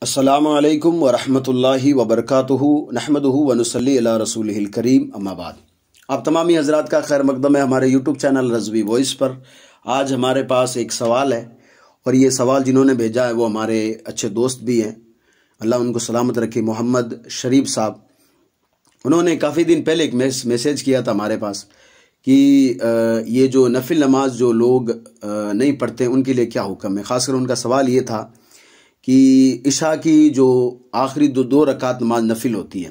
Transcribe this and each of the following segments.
अस्सलामु अलैकुम वरहमतुल्लाहि वबरकातुहू नहमदुहू व नुसल्ली अला रसूलिहिल करीम अम्मा बाद। आप तमामी हज़रात का खैर मकदम है हमारे यूट्यूब चैनल रज़वी वॉइस पर। आज हमारे पास एक सवाल है और ये सवाल जिन्होंने भेजा है वो हमारे अच्छे दोस्त भी हैं, अल्लाह उनको सलामत रखे। मोहम्मद शरीफ साहब, उन्होंने काफ़ी दिन पहले एक मैसेज किया था हमारे पास कि ये जो नफिल नमाज जो लोग नहीं पढ़ते उनके लिए क्या हुक्म है। ख़ासकर उनका सवाल ये था कि इशा की जो आखिरी दो रकात नमाज नफिल होती है,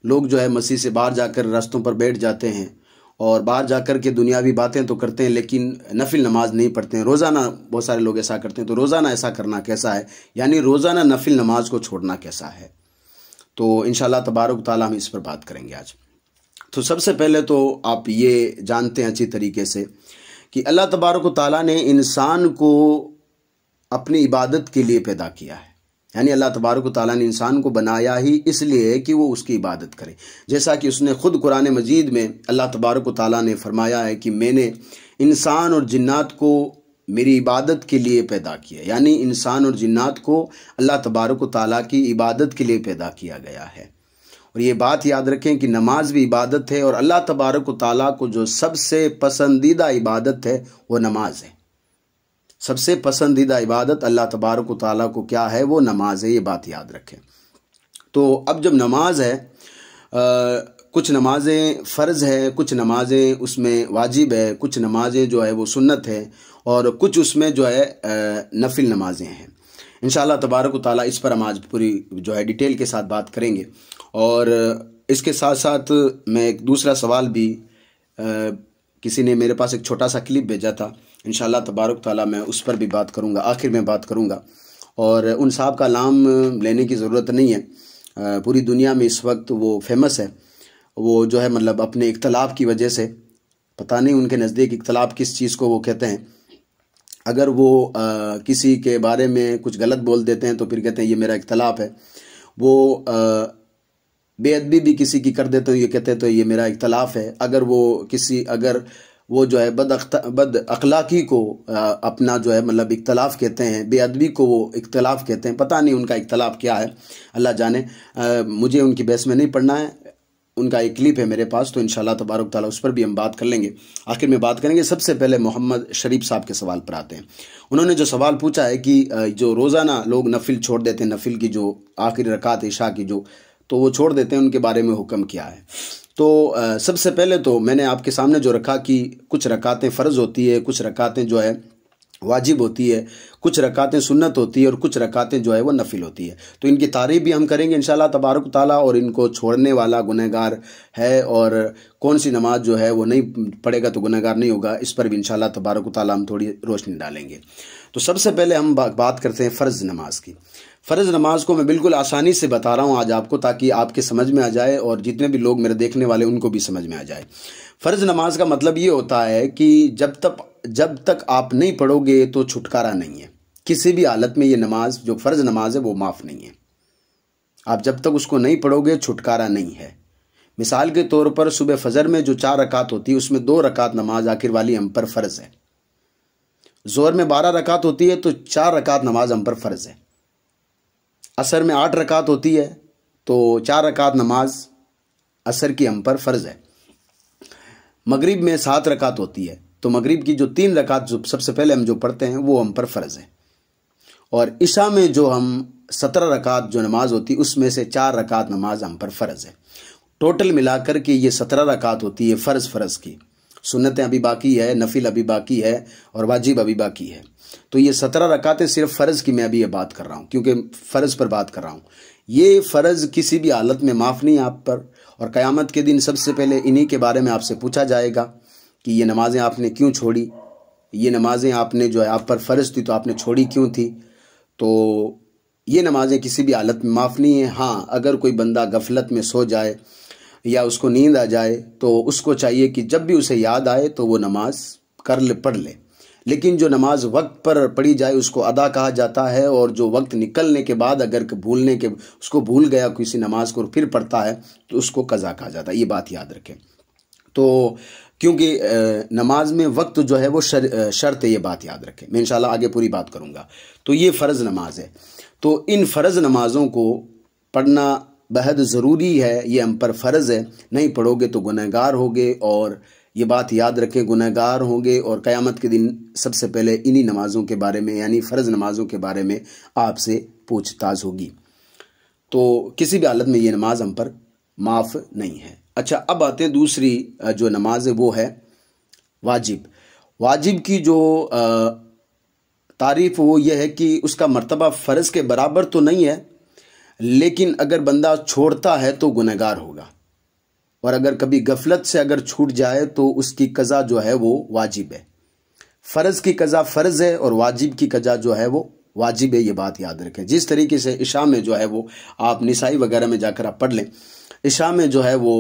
लोग जो है मस्जिद से बाहर जाकर रास्तों पर बैठ जाते हैं और बाहर जाकर के दुनियावी बातें तो करते हैं लेकिन नफिल नमाज नहीं पढ़ते हैं। रोज़ाना बहुत सारे लोग ऐसा करते हैं, तो रोज़ाना ऐसा करना कैसा है, यानी रोज़ाना नफिल नमाज को छोड़ना कैसा है। तो इंशाअल्लाह तबारक ताला हम इस पर बात करेंगे आज। तो सबसे पहले तो आप ये जानते हैं अच्छी तरीके से कि अल्लाह तबारक ताला ने इंसान को अपनी इबादत के लिए पैदा किया है, यानी अल्लाह तबारक ताला ने इंसान को बनाया ही इसलिए कि वो उसकी इबादत करे। जैसा कि उसने खुद कुरान मजीद में अल्लाह तबारक ताला ने फरमाया है कि मैंने इंसान और जिन्नात को मेरी इबादत के लिए पैदा किया, यानी इंसान और जिन्नात को अल्लाह तबारक ताला की इबादत के लिए पैदा किया गया है। और ये बात याद रखें कि नमाज भी इबादत है और अल्लाह तबारक ताला को जो सबसे पसंदीदा इबादत है वो नमाज है। सबसे पसंदीदा इबादत अल्लाह तबारक ताला को क्या है, वो नमाज है। ये बात याद रखें। तो अब जब नमाज है, कुछ नमाजें फ़र्ज़ है, कुछ नमाजें उसमें वाजिब है, कुछ नमाजें जो है वो सुन्नत है और कुछ उसमें जो है नफिल नमाजें हैं। इंशाअल्लाह तबारक ताला इस पर हम आज पूरी जो है डिटेल के साथ बात करेंगे। और इसके साथ साथ मैं एक दूसरा सवाल भी किसी ने मेरे पास एक छोटा सा क्लिप भेजा था, इंशाअल्लाह तबारक ताला मैं उस पर भी बात करूंगा, आखिर में बात करूंगा। और उन साहब का नाम लेने की ज़रूरत नहीं है, पूरी दुनिया में इस वक्त वो फेमस है। वो जो है मतलब अपने इख्तलाफ की वजह से, पता नहीं उनके नज़दीक इख्तलाफ किस चीज़ को वो कहते हैं, अगर वो किसी के बारे में कुछ गलत बोल देते हैं तो फिर कहते हैं ये मेरा इख्तलाफ है। वो बेअदबी भी किसी की कर देते हैं, ये कहते हैं तो ये मेरा इख्तलाफ है। अगर वो जो है बद अखलाकी को अपना जो है मतलब इख्तलाफ कहते हैं, बेअदबी को वो इख्तलाफ कहते हैं, पता नहीं उनका इख्तलाफ क्या है, अल्लाह जाने। मुझे उनकी बहस में नहीं पढ़ना है। उनका एक क्लिप है मेरे पास, तो इंशाअल्लाह तबारक ताला उस पर भी हम बात कर लेंगे, आखिर में बात करेंगे। सबसे पहले मोहम्मद शरीफ साहब के सवाल पर आते हैं। उन्होंने जो सवाल पूछा है कि जो रोज़ाना लोग नफिल छोड़ देते हैं, नफिल की जो आखिरी रकात इशा की जो तो वो छोड़ देते हैं, उनके बारे में हुक्म क्या है। तो सबसे पहले तो मैंने आपके सामने जो रखा कि कुछ रकातें फ़र्ज़ होती है, कुछ रकातें जो है वाजिब होती है, कुछ रकातें सुन्नत होती है और कुछ रकातें जो है वो नफिल होती है। तो इनकी तारीफ़ भी हम करेंगे इंशाअल्लाह तबारक ताला, और इनको छोड़ने वाला गुनहगार है और कौन सी नमाज जो है वो नहीं पढ़ेगा तो गुनहगार नहीं होगा, इस पर भी इंशाअल्लाह तबारक ताला हम थोड़ी रोशनी डालेंगे। तो सबसे पहले हम बात करते हैं फ़र्ज़ नमाज की। फ़र्ज़ नमाज को मैं बिल्कुल आसानी से बता रहा हूँ आज आपको, ताकि आपके समझ में आ जाए और जितने भी लोग मेरे देखने वाले उनको भी समझ में आ जाए। फ़र्ज़ नमाज का मतलब ये होता है कि जब तक आप नहीं पढ़ोगे तो छुटकारा नहीं है। किसी भी हालत में ये नमाज जो फ़र्ज़ नमाज है वो माफ़ नहीं है। आप जब तक उसको नहीं पढ़ोगे छुटकारा नहीं है। मिसाल के तौर पर सुबह फजर में जो 4 रकात होती है उसमें 2 रकात नमाज आखिर वाली हम पर फ़र्ज़ है। ज़ोहर में 12 रकात होती है तो 4 रकात नमाज हम पर फ़र्ज़ है। असर में 8 रकात होती है तो 4 रकात नमाज असर की हम पर फ़र्ज़ है। मगरिब में 7 रकात होती है तो मगरिब की जो 3 रकात जो सबसे पहले हम जो पढ़ते हैं वो हम पर फ़र्ज़ है। और इशा में जो हम 17 रकात जो नमाज होती है उसमें से 4 रकात नमाज हम पर फ़र्ज़ है। टोटल मिलाकर के ये 17 रकात होती है फ़र्ज़ की। सुन्नतें अभी बाकी है, नफिल अभी बाकी है और वाजिब अभी बाकी है। तो ये 17 रकातें सिर्फ फ़र्ज़ की मैं अभी ये बात कर रहा हूँ, क्योंकि फ़र्ज़ पर बात कर रहा हूँ। ये फ़र्ज़ किसी भी हालत में माफ़ नहीं आप पर, और क़यामत के दिन सबसे पहले इन्हीं के बारे में आपसे पूछा जाएगा कि ये नमाज़ें आपने क्यों छोड़ी, ये नमाज़ें आपने जो है आप पर फ़र्ज़ थी तो आपने छोड़ी क्यों थी। तो ये नमाज़ें किसी भी हालत में माफ़ नहीं है। हाँ, अगर कोई बंदा गफलत में सो जाए या उसको नींद आ जाए तो उसको चाहिए कि जब भी उसे याद आए तो वो नमाज पढ़ ले, लेकिन जो नमाज वक्त पर पढ़ी जाए उसको अदा कहा जाता है। और जो वक्त निकलने के बाद अगर उसको भूल गया किसी नमाज को फिर पढ़ता है तो उसको कज़ा कहा जाता है। ये बात याद रखें। तो क्योंकि नमाज में वक्त जो है वो शर्त है, ये बात याद रखें। मैं इंशाल्लाह आगे पूरी बात करूँगा। तो ये फ़र्ज़ नमाज है। तो इन फ़र्ज़ नमाज़ों को पढ़ना बेहद ज़रूरी है, ये हम पर फ़र्ज़ है। नहीं पढ़ोगे तो गुनहगार होगे, और ये बात याद रखें, गुनहगार होंगे और क़यामत के दिन सबसे पहले इन्हीं नमाज़ों के बारे में, यानी फ़र्ज़ नमाज़ों के बारे में आपसे पूछताछ होगी। तो किसी भी हालत में ये नमाज हम पर माफ़ नहीं है। अच्छा, अब आते हैं दूसरी जो नमाज है वो है वाजिब। वाजिब की जो तारीफ़ वो ये है कि उसका मर्तबा फ़र्ज़ के बराबर तो नहीं है, लेकिन अगर बंदा छोड़ता है तो गुनहगार होगा, और अगर कभी गफलत से अगर छूट जाए तो उसकी कज़ा जो है वो वाजिब है। फ़र्ज़ की कज़ा फ़र्ज़ है और वाजिब की कज़ा जो है वो वाजिब है, ये बात याद रखें। जिस तरीके से इशा में जो है वो आप निसाई वगैरह में जाकर आप पढ़ लें, इशा में जो है वो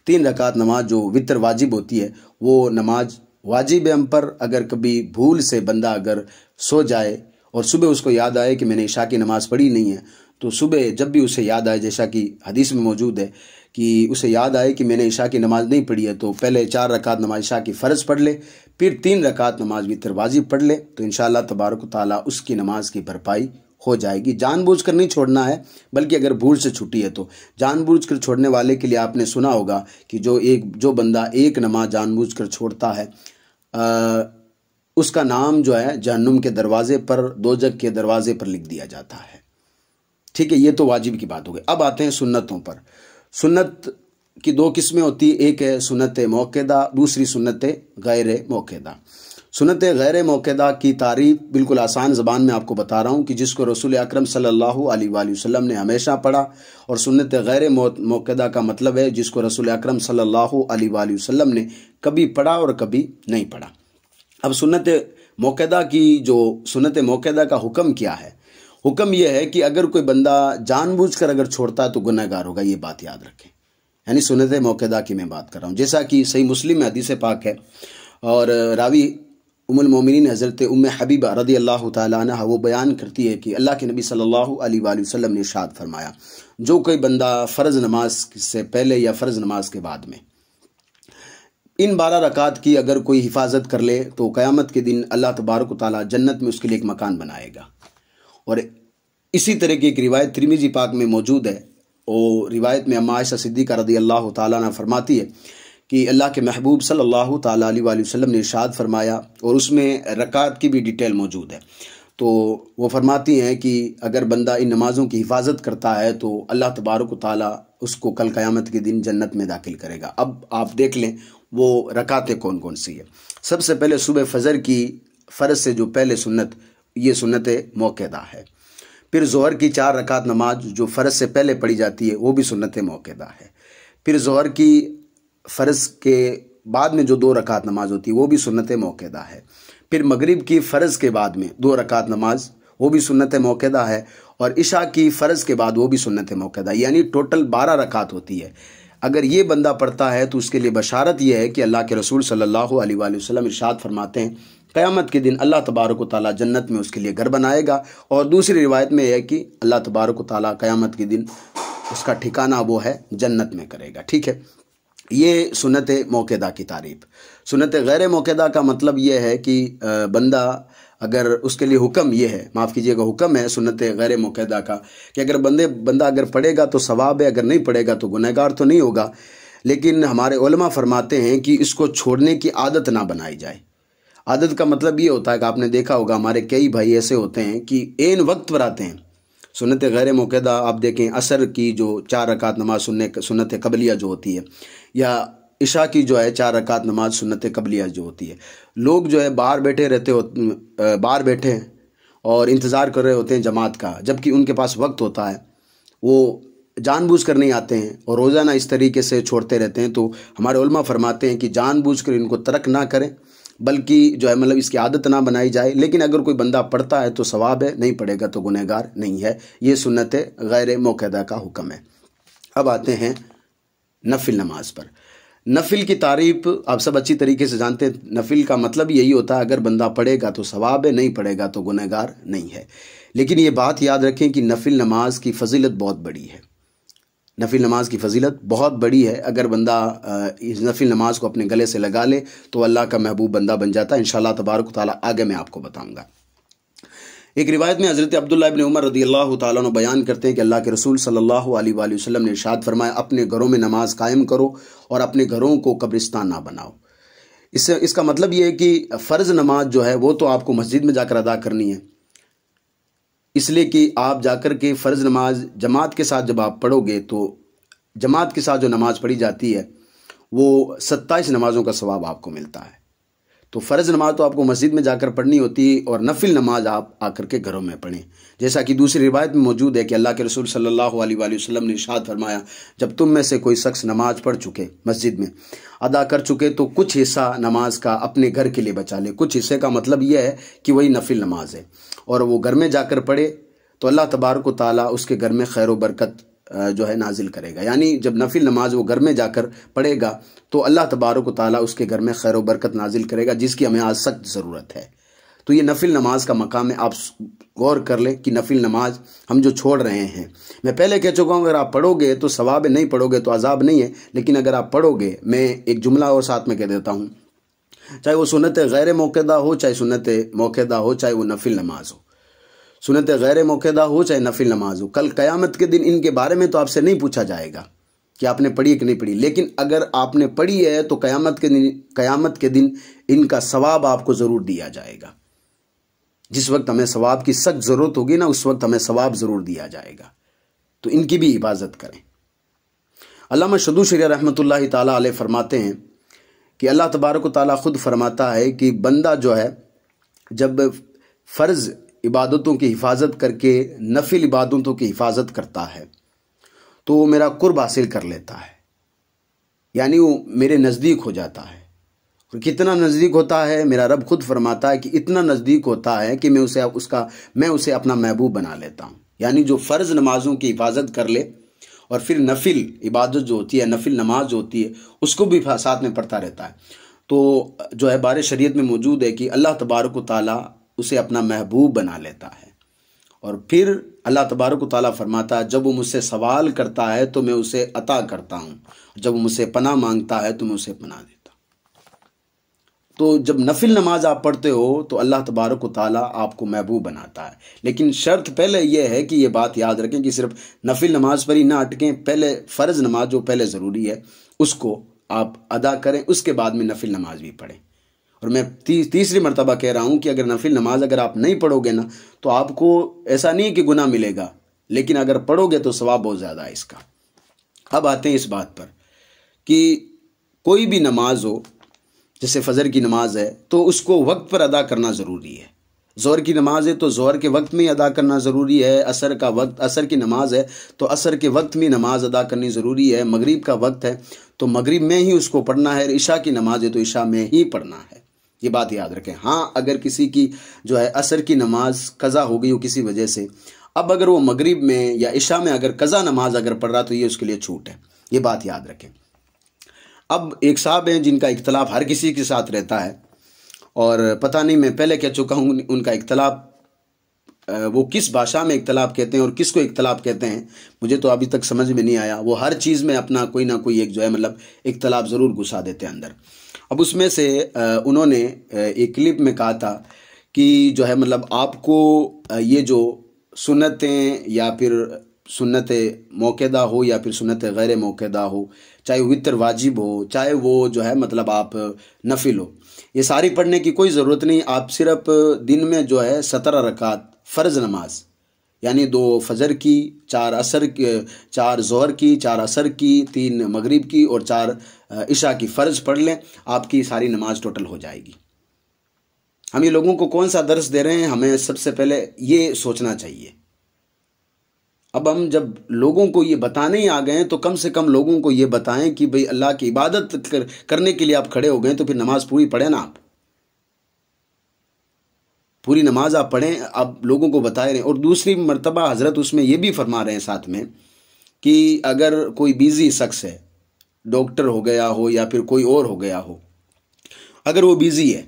3 रकात नमाज जो वितर वाजिब होती है, वो नमाज वाजिब है हम पर। अगर कभी भूल से बंदा अगर सो जाए और सुबह उसको याद आए कि मैंने इशा की नमाज़ पढ़ी नहीं है, तो सुबह जब भी उसे याद आए, जैसा कि हदीस में मौजूद है कि उसे याद आए कि मैंने इशा की नमाज़ नहीं पढ़ी है, तो पहले 4 रकात नमाज इशा की फ़र्ज़ पढ़ ले, फिर 3 रकात नमाज वितर वाजिब पढ़ ले, तो इंशाअल्लाह तबारक व तआला उसकी नमाज की भरपाई हो जाएगी। जानबूझकर नहीं छोड़ना है, बल्कि अगर भूल से छूटी है तो। जानबूझकर छोड़ने वाले के लिए आपने सुना होगा कि जो बंदा एक नमाज जानबूझकर छोड़ता है, उसका नाम जो है जहन्नुम के दरवाजे पर, दोजख के दरवाजे पर लिख दिया जाता है। ठीक है, ये तो वाजिब की बात हो गई। अब आते हैं सुन्नतों पर। सुन्नत की 2 किस्में होती है, एक है सुन्नत मौक़दा, दूसरी सुन्नत गैर मौक़दा। सुन्नत गैर मौक़दा की तारीफ़ बिल्कुल आसान ज़बान में आपको बता रहा हूँ कि जिसको रसूल अकरम सल्लल्लाहु अलैहि वसल्लम ने हमेशा पढ़ा, और सुन्नत गैर मौक़दा का मतलब है जिसको रसूल अकरम सल्लल्लाहु अलैहि वसल्लम ने कभी पढ़ा और कभी नहीं पढ़ा। अब सुन्नत मौक़दा की जो सुन्नत मौक़दा का हुक्म क्या है? हुक्म यह है कि अगर कोई बंदा जानबूझकर अगर छोड़ता है तो गुनहगार होगा, ये बात याद रखें। यानी सुन्नत मौक़दा की मैं बात कर रहा हूँ। जैसा कि सही मुस्लिम में हदीस पाक है, और रावी उम्मुल मोमिनीन हज़रत उम्मे हबीबा रज़ी अल्लाह ताला अन्हा वो बयान करती है कि अल्लाह के नबी सल्लल्लाहु अलैहि वसल्लम ने इरशाद फरमाया, जो कोई बंदा फ़र्ज़ नमाज से पहले या फ़र्ज़ नमाज के बाद में इन 12 रकात की अगर कोई हिफाजत कर ले, तो क़यामत के दिन अल्लाह तबारक व तआला जन्नत में उसके लिए एक मकान बनाएगा। और इसी तरह की एक रिवायत तिरमिज़ी पाक में मौजूद है, और रिवायत में अम्मा आयशा सिद्दीक़ा रज़ी अल्लाह ताला अन्हा फरमाती है कि अल्लाह के महबूब सल्लल्लाहु ताला अलैहि वसल्लम ने इरशाद फरमाया, और उसमें रकात की भी डिटेल मौजूद है। तो वो फरमाती हैं कि अगर बंदा इन नमाज़ों की हिफाजत करता है तो अल्लाह तबारक व तआला उसको कल क़यामत के दिन जन्नत में दाखिल करेगा। अब आप देख लें वो रकातें कौन कौन सी है। सबसे पहले सुबह फ़जर की फ़र्ज़ से जो पहले सुन्नत, ये सुन्नत मौक़दा है। फिर ज़ोहर की 4 रकात नमाज जो फ़र्ज़ से पहले पढ़ी जाती है, वो भी सुन्नत मौक़दा है। फिर ज़ोहर की फ़र्ज़ के बाद में जो 2 रकात नमाज होती है, वो भी सुन्नत मौक़दा है। फिर मगरिब की फ़र्ज़ के बाद में 2 रकात नमाज, वो भी सुन्नत मौक़दा है। और इशा की फ़र्ज़ के बाद वो भी सुन्नत मौक़दा, यानी टोटल 12 रकात होती है। अगर ये बंदा पढ़ता है तो उसके लिए बशारत ये है कि अल्लाह के रसूल सल्लल्लाहु अलैहि वसल्लम इरशाद फरमाते हैं, क़यामत के दिन अल्लाह तबारक व तआला जन्नत में उसके लिए घर बनाएगा। और दूसरी रिवायत में यह है कि अल्लाह तबारक व तआला क़यामत के दिन उसका ठिकाना वो है जन्नत में करेगा। ठीक है, ये सुन्नत मौक़दा की तारीफ़। सुन्नत गैर मौक़दा का मतलब ये है कि बंदा अगर उसके लिए हुक्म ये है, माफ़ कीजिएगा, हुक्म है सुन्नत गैर मौक़दा का कि अगर बंदा अगर पढ़ेगा तो सवाब है, अगर नहीं पढ़ेगा तो गुनहगार तो नहीं होगा। लेकिन हमारे उलमा फरमाते हैं कि इसको छोड़ने की आदत ना बनाई जाए। आदत का मतलब ये होता है कि आपने देखा होगा हमारे कई भाई ऐसे होते हैं कि ऐन वक्त पर आते हैं। सुन्नत गैर मौक़दा आप देखें, असर की जो 4 रकात नमाज सुन्नत क़बलिया जो होती है, या इशा की जो है 4 रकात नमाज सुन्नत क़बलिया जो होती है, लोग जो है बाहर बैठे हैं और इंतज़ार कर रहे होते हैं जमात का, जबकि उनके पास वक्त होता है, वो जानबूझकर नहीं आते हैं और रोज़ाना इस तरीके से छोड़ते रहते हैं। तो हमारे उलमा फरमाते हैं कि जानबूझकर इनको तर्क ना करें, बल्कि जो है मतलब इसकी आदत ना बनाई जाए। लेकिन अगर कोई बंदा पढ़ता है तो सवाब है, नहीं पढ़ेगा तो गुनहगार नहीं है। ये सुन्नत गैर मौक़दा का हुक्म है। अब आते हैं नफिल नमाज पर। नफिल की तारीफ़ आप सब अच्छी तरीके से जानते हैं। नफिल का मतलब यही होता है, अगर बंदा पढ़ेगा तो सवाब है, नहीं पढ़ेगा तो गुनहगार नहीं है। लेकिन ये बात याद रखें कि नफिल नमाज की फ़जीलत बहुत बड़ी है। नफिल नमाज की फजीलत बहुत बड़ी है। अगर बंदा इस नफिल नमाज को अपने गले से लगा ले तो अल्लाह का महबूब बंदा बन जाता है इंशाअल्लाह तबारक ताला। आगे मैं आपको बताऊँगा। एक रिवायत में हज़रत अब्दुल्लाह इब्न उमर रज़ियल्लाहु ताला अन्हु बयान करते हैं कि अल्लाह के रसूल सल्लल्लाहु अलैहि वसल्लम ने इरशाद फरमाया, अपने घरों में नमाज कायम करो और अपने घरों को कब्रिस्तान ना बनाओ। इसका मतलब ये है कि फ़र्ज़ नमाज जो है वो तो आपको मस्जिद में जाकर अदा करनी है, इसलिए कि आप जाकर के फ़र्ज़ नमाज जमात के साथ जब आप पढ़ोगे तो जमात के साथ जो नमाज पढ़ी जाती है वो 27 नमाज़ों का सवाब आपको मिलता है। तो फ़र्ज़ नमाज तो आपको मस्जिद में जाकर पढ़नी होती है और नफिल नमाज आप आकर के घरों में पढ़ें। जैसा कि दूसरी रिवायत में मौजूद है कि अल्लाह के रसूल सल्लल्लाहु अलैहि वसल्लम ने इरशाद फरमाया, जब तुम में से कोई शख्स नमाज पढ़ चुके, मस्जिद में अदा कर चुके, तो कुछ हिस्सा नमाज का अपने घर के लिए बचा ले। कुछ हिस्से का मतलब यह है कि वही नफिल नमाज है और वो घर में जाकर पढ़े तो अल्लाह तबारक व तआला उसके घर में खैर व बरकत जो है नाजिल करेगा। यानी जब नफिल नमाज वो घर में जाकर पढ़ेगा तो अल्लाह तबारक व तआला उसके घर में खैर व बरकत नाजिल करेगा, जिसकी हमें आज सख्त ज़रूरत है। तो ये नफिल नमाज का मकाम है। आप गौर कर लें कि नफिल नमाज हम जो छोड़ रहे हैं, मैं पहले कह चुका हूँ, अगर आप पढ़ोगे तो सवाब है, नहीं पढ़ोगे तो अजाब नहीं है। लेकिन अगर आप पढ़ोगे, मैं एक जुमला और साथ में कह देता हूँ, चाहे वो सुन्नत गैर मौक़दा हो, चाहे सुन्नत मौक़दा हो, चाहे वो नफिल नमाज हो, सुन्नत गैर मौक़दा हो चाहे नफिल नमाज हो, कल क़यामत के दिन इनके बारे में तो आपसे नहीं पूछा जाएगा कि आपने पढ़ी कि नहीं पढ़ी। लेकिन अगर आपने पढ़ी है तो क़यामत के दिन इनका सवाब आपको ज़रूर दिया जाएगा। जिस वक्त हमें सवाब की सख्त ज़रूरत होगी ना, उस वक्त हमें सवाब ज़रूर दिया जाएगा। तो इनकी भी हिफाजत करें। अल्लामा शदू शरिया रहमतुल्लाहि ताला अलैह फरमाते हैं कि अल्लाह तबारक व तआला खुद फरमाता है कि बंदा जो है जब फ़र्ज़ इबादतों की हिफाजत करके नफिल इबादतों की हिफाजत करता है तो वो मेरा कुर्ब हासिल कर लेता है, यानी वो मेरे नज़दीक हो जाता है। और कितना नज़दीक होता है, मेरा रब खुद फरमाता है कि इतना नज़दीक होता है कि मैं उसे अपना महबूब बना लेता हूँ। यानी जो फ़र्ज़ नमाज़ों की हिफाजत कर ले और फिर नफिल इबादत जो होती है, नफिल नमाज जो होती है, उसको भी साथ में पढ़ता रहता है, तो जो है बारे शरीयत में मौजूद है कि अल्लाह तबारक व तआला उसे अपना महबूब बना लेता है। और फिर अल्लाह तबारक व तआला फरमाता है, जब वो मुझसे सवाल करता है तो मैं उसे अता करता हूँ, जब वो मुझसे पनाह मांगता है तो मैं उसे पनाह देता हूँ। तो जब नफिल नमाज आप पढ़ते हो तो अल्लाह तबारक व तआला आपको महबूब बनाता है। लेकिन शर्त पहले यह है कि ये बात याद रखें कि सिर्फ नफिल नमाज पर ही ना अटकें, पहले फ़र्ज़ नमाज जो पहले ज़रूरी है उसको आप अदा करें, उसके बाद में नफिल नमाज भी पढ़ें। और मैं तीसरी मर्तबा कह रहा हूँ कि अगर नफिल नमाज अगर आप नहीं पढ़ोगे ना तो आपको ऐसा नहीं कि गुनाह मिलेगा, लेकिन अगर पढ़ोगे तो सवाब बहुत ज़्यादा है इसका। अब आते हैं इस बात पर कि कोई भी नमाज हो, जैसे फ़जर की नमाज है तो उसको वक्त पर अदा करना ज़रूरी है। ज़ोहर की नमाज है तो ज़ोहर के वक्त में ही अदा करना ज़रूरी है। असर की नमाज है तो असर के वक्त में नमाज अदा करनी ज़रूरी है। मगरिब का वक्त है तो मगरिब में ही उसको पढ़ना है। इशा की नमाज है तो इशा में ही पढ़ना है। ये बात याद रखें। हाँ, अगर किसी की जो है असर की नमाज कज़ा हो गई हो किसी वजह से, अब अगर वो मगरिब में या इशा में अगर कज़ा नमाज अगर पढ़ रहा तो ये उसके लिए छूट है। ये बात याद रखें। अब एक साहब हैं जिनका इख्तलाफ हर किसी के साथ रहता है और पता नहीं, मैं पहले कह चुका हूँ, उनका इख्तलाफ वो किस भाषा में इख्तलाफ कहते हैं और किसको इख्तलाफ कहते हैं मुझे तो अभी तक समझ में नहीं आया। वो हर चीज़ में अपना कोई ना कोई एक जो है मतलब इख्तलाफ ज़रूर घुसा देते हैं अंदर। अब उसमें से उन्होंने एक क्लिप में कहा था कि जो है मतलब आपको ये जो सुन्नतें या फिर सुन्नत मौक़दा हो या फिर सुन्नत गैर मौक़दा हो, चाहे वितर वाजिब हो, चाहे वो जो है मतलब आप नफिल हो, ये सारी पढ़ने की कोई ज़रूरत नहीं। आप सिर्फ दिन में जो है 17 रकात फ़र्ज़ नमाज, यानी 2 फजर की, 4 असर की, 4 ज़ोहर की, 4 असर की, 3 मगरिब की और 4 इशा की फ़र्ज़ पढ़ लें, आपकी सारी नमाज टोटल हो जाएगी। हम ये लोगों को कौन सा दर्स दे रहे हैं, हमें सबसे पहले ये सोचना चाहिए। अब हम जब लोगों को ये बताने ही आ गए हैं तो कम से कम लोगों को ये बताएं कि भाई अल्लाह की इबादत करने के लिए आप खड़े हो गए तो फिर नमाज पूरी पढ़ें ना, आप पूरी नमाज आप पढ़ें, आप लोगों को बताए रहें। और दूसरी मर्तबा हज़रत उसमें ये भी फरमा रहे हैं साथ में कि अगर कोई बिज़ी शख्स है, डॉक्टर हो गया हो या फिर कोई और हो गया हो, अगर वो बिज़ी है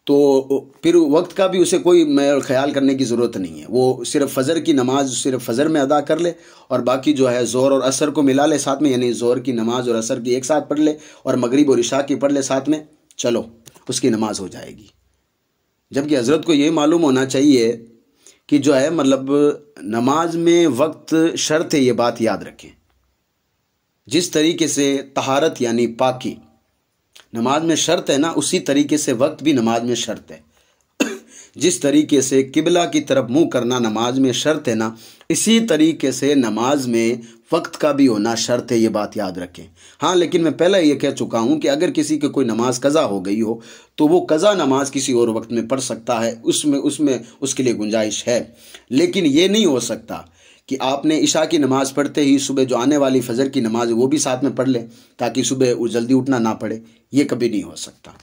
तो फिर वक्त का भी उसे कोई ख्याल करने की ज़रूरत नहीं है। वो सिर्फ फ़जर की नमाज सिर्फ फ़जर में अदा कर ले और बाकी जो है ज़ोहर और असर को मिला ले साथ में, यानी ज़ोहर की नमाज और असर की एक साथ पढ़ ले और मगरिब और इशा की पढ़ ले साथ में, चलो उसकी नमाज हो जाएगी। जबकि हज़रत को ये मालूम होना चाहिए कि जो है मतलब नमाज में वक्त शर्त है, ये बात याद रखें। जिस तरीके से तहारत यानी पाकी नमाज में शर्त है ना, उसी तरीके से वक्त भी नमाज में शर्त है। जिस तरीके से किबला की तरफ मुंह करना नमाज में शर्त है ना, इसी तरीके से नमाज में वक्त का भी होना शर्त है, ये बात याद रखें। हाँ, लेकिन मैं पहले ये कह चुका हूँ कि अगर किसी की कोई नमाज कज़ा हो गई हो तो वो कज़ा नमाज किसी और वक्त में पढ़ सकता है, उसमें उसके लिए गुंजाइश है। लेकिन ये नहीं हो सकता कि आपने इशा की नमाज़ पढ़ते ही सुबह जो आने वाली फजर की नमाज है वो भी साथ में पढ़ लें ताकि सुबह जल्दी उठना ना पड़े, ये कभी नहीं हो सकता।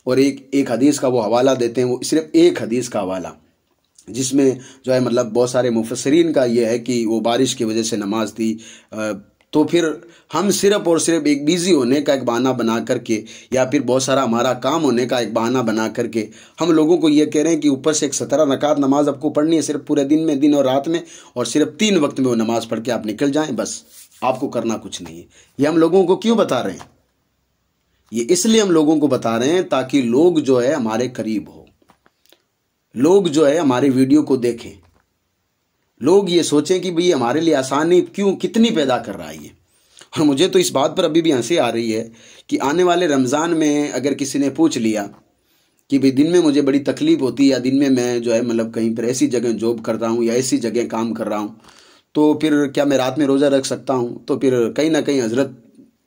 और एक हदीस का वो हवाला देते हैं, वो सिर्फ एक हदीस का हवाला, जिसमें जो है मतलब बहुत सारे मुफस्सिरीन का ये है कि वो बारिश की वजह से नमाज थी। तो फिर हम सिर्फ और सिर्फ एक बिज़ी होने का एक बहाना बना करके या फिर बहुत सारा हमारा काम होने का एक बहाना बना करके हम लोगों को ये कह रहे हैं कि ऊपर से एक 17 रकात नमाज आपको पढ़नी है सिर्फ पूरे दिन में, दिन और रात में, और सिर्फ 3 वक्त में वो नमाज़ पढ़ के आप निकल जाएं, बस आपको करना कुछ नहीं है। ये हम लोगों को क्यों बता रहे हैं? ये इसलिए हम लोगों को बता रहे हैं ताकि लोग जो है हमारे करीब हो, लोग जो है हमारे वीडियो को देखें, लोग ये सोचें कि भाई हमारे लिए आसानी क्यों कितनी पैदा कर रहा है ये। और मुझे तो इस बात पर अभी भी हंसी आ रही है कि आने वाले रमज़ान में अगर किसी ने पूछ लिया कि भाई दिन में मुझे बड़ी तकलीफ़ होती है या दिन में मैं जो है मतलब कहीं पर ऐसी जगह जॉब कर रहा हूँ या ऐसी जगह काम कर रहा हूँ, तो फिर क्या मैं रात में रोज़ा रख सकता हूँ? तो फिर कहीं ना कहीं हज़रत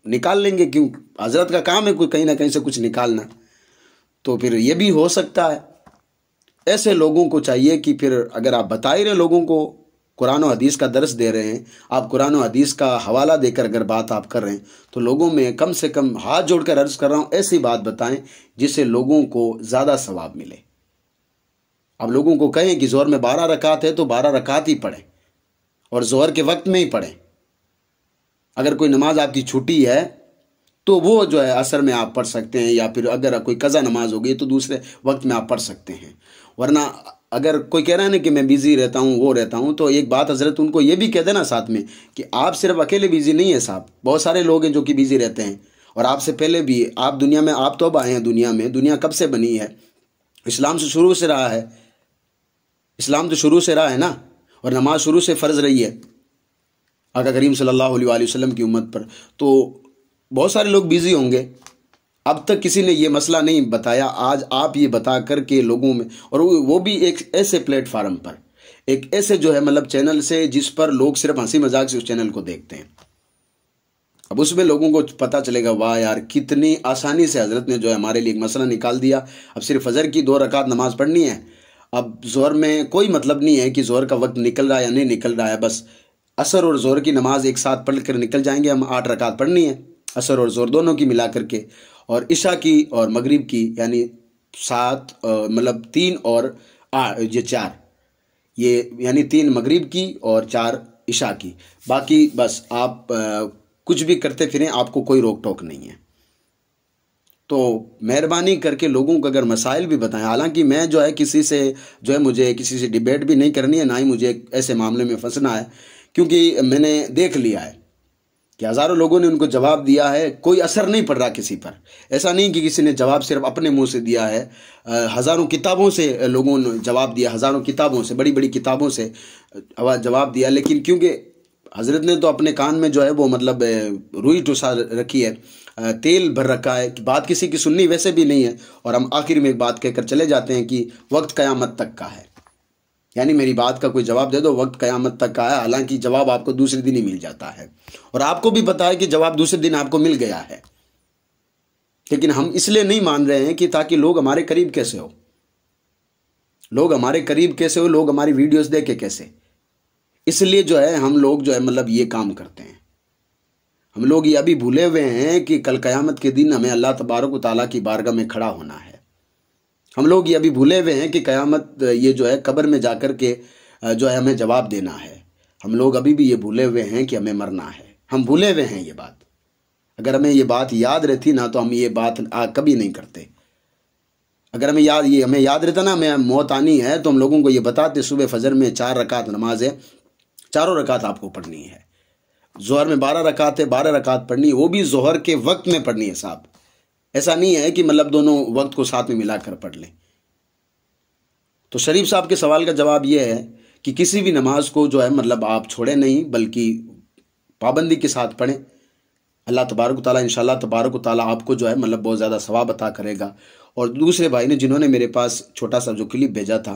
निकाल लेंगे, क्यों? हज़रत का काम है कोई कहीं ना कहीं से कुछ निकालना। तो फिर ये भी हो सकता है। ऐसे लोगों को चाहिए कि फिर अगर आप बता ही रहे लोगों को, कुरान और हदीस का दर्स दे रहे हैं, आप कुरान और हदीस का हवाला देकर अगर बात आप कर रहे हैं, तो लोगों में कम से कम हाथ जोड़कर अर्ज़ कर रहा हूँ, ऐसी बात बताएं जिससे लोगों को ज़्यादा सवाब मिले। अब लोगों को कहें कि ज़ोहर में 12 रकात है तो 12 रकात ही पढ़ें और ज़ोहर के वक्त में ही पढ़ें। अगर कोई नमाज आपकी छुट्टी है तो वो जो है असर में आप पढ़ सकते हैं, या फिर अगर कोई कज़ा नमाज हो गई तो दूसरे वक्त में आप पढ़ सकते हैं। वरना अगर कोई कह रहा है ना कि मैं बिज़ी रहता हूँ वो रहता हूँ, तो एक बात हज़रत उनको ये भी कह देना साथ में कि आप सिर्फ अकेले बिज़ी नहीं है साहब, बहुत सारे लोग हैं जो कि बिज़ी रहते हैं और आपसे पहले भी आप दुनिया में, आप तो अब आए हैं दुनिया में, दुनिया कब से बनी है? इस्लाम से शुरू से रहा है, इस्लाम तो शुरू से रहा है ना, और नमाज शुरू से फ़र्ज़ रही है आका करीम सल्लल्लाहु अलैहि वसल्लम की उम्मत पर। तो बहुत सारे लोग बिज़ी होंगे, अब तक किसी ने ये मसला नहीं बताया, आज आप ये बता करके लोगों में, और वो भी एक ऐसे प्लेटफार्म पर, एक ऐसे जो है मतलब चैनल से जिस पर लोग सिर्फ हंसी मजाक से उस चैनल को देखते हैं। अब उसमें लोगों को पता चलेगा वाह यार कितनी आसानी से हज़रत ने जो है हमारे लिए एक मसला निकाल दिया। अब सिर्फ फजर की 2 रकात नमाज पढ़नी है, अब ज़ोहर में कोई मतलब नहीं है कि ज़ोहर का वक्त निकल रहा है या नहीं निकल रहा है, बस असर और ज़ोहर की नमाज एक साथ पढ़ कर निकल जाएंगे हम। 8 रकात पढ़नी है असर और ज़ोहर दोनों की मिला करके, और इशा की और मगरिब की यानी 7 मतलब 3 और 8 ये 4, ये यानी 3 मगरिब की और 4 इशा की। बाकी बस आप कुछ भी करते फिरें, आपको कोई रोक टोक नहीं है। तो मेहरबानी करके लोगों को अगर मसाइल भी बताएं, हालांकि मैं जो है किसी से जो है मुझे किसी से डिबेट भी नहीं करनी है, ना ही मुझे ऐसे मामले में फंसना है, क्योंकि मैंने देख लिया है कि हज़ारों लोगों ने उनको जवाब दिया है, कोई असर नहीं पड़ रहा किसी पर। ऐसा नहीं कि किसी ने जवाब सिर्फ अपने मुंह से दिया है, हज़ारों किताबों से लोगों ने जवाब दिया, हज़ारों किताबों से, बड़ी बड़ी किताबों से जवाब दिया, लेकिन क्योंकि हज़रत ने तो अपने कान में जो है वो मतलब रुई टुसा रखी है, तेल भर रखा है कि बात किसी की सुननी वैसे भी नहीं है, और हम आखिर में एक बात कहकर चले जाते हैं कि वक्त क़यामत तक का है, यानी मेरी बात का कोई जवाब दे दो, वक्त क़यामत तक का है। हालांकि जवाब आपको दूसरे दिन ही मिल जाता है, और आपको भी पता है कि जवाब दूसरे दिन आपको मिल गया है, लेकिन हम इसलिए नहीं मान रहे हैं कि ताकि लोग हमारे करीब कैसे हो, लोग हमारे करीब कैसे हो, लोग हमारी वीडियोस देखे कैसे, इसलिए जो है हम लोग जो है मतलब ये काम करते हैं। हम लोग ये अभी भूले हुए हैं कि कल क़यामत के दिन हमें अल्लाह तबारक व तआला की बारगाह में खड़ा होना है। हम लोग ये अभी भूले हुए हैं कि क़यामत ये जो है कब्र में जाकर के जो है हमें जवाब देना है। हम लोग अभी भी ये भूले हुए हैं कि हमें मरना है, हम भूले हुए हैं ये बात। अगर हमें ये बात याद रहती ना तो हम ये बात कभी नहीं करते। अगर हमें याद रहता ना हमें मौत आनी है तो हम लोगों को ये बताते सुबह फजर में 4 रकात नमाज है, चारों रकात आपको पढ़नी है। जोहर में 12 रकात है, 12 रकात पढ़नी है, वो भी जोहर के वक्त में पढ़नी है साहब। ऐसा नहीं है कि मतलब दोनों वक्त को साथ में मिलाकर पढ़ लें। तो शरीफ साहब के सवाल का जवाब यह है कि किसी भी नमाज को जो है मतलब आप छोड़ें नहीं, बल्कि पाबंदी के साथ पढ़ें। अल्लाह तबारक ताला इंशाअल्लाह तबारक ताला आपको जो है मतलब बहुत ज़्यादा सवाब अता करेगा। और दूसरे भाई ने जिन्होंने मेरे पास छोटा सा जो क्लिप भेजा था,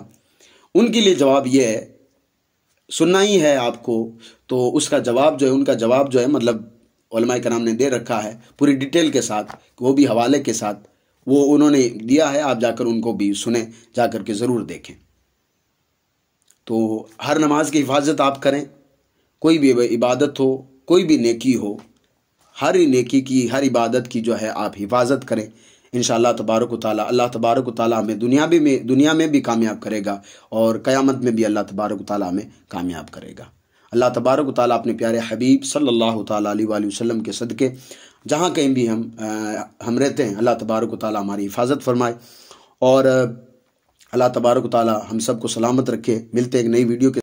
उनके लिए जवाब ये है, सुनना ही है आपको, तो उसका जवाब जो है, उनका जवाब जो है मतलब उलमाए कराम ने दे रखा है पूरी डिटेल के साथ, वो भी हवाले के साथ वो उन्होंने दिया है। आप जाकर उनको भी सुने, जाकर के ज़रूर देखें। तो हर नमाज की हिफाजत आप करें, कोई भी इबादत हो, कोई भी नेकी हो, हर नेकी की, हर इबादत की जो है आप हिफाजत करें। इंशाअल्लाह तबारक व तआला, अल्लाह तबारक व तआला हमें दुनिया में भी कामयाब करेगा और क़यामत में भी अल्लाह तबारक व तआला हमें कामयाब करेगा। अल्लाह तबारक व तआला अपने प्यारे हबीब सल्लल्लाहु तआला अलैहि वसल्लम के सदक़े जहाँ कहीं भी हम रहते हैं, अल्लाह तबारक व तआला हमारी हिफाजत फरमाए और अल्लाह तबारक व तआला हम सबको सलामत रखे। मिलते हैं एक नई वीडियो के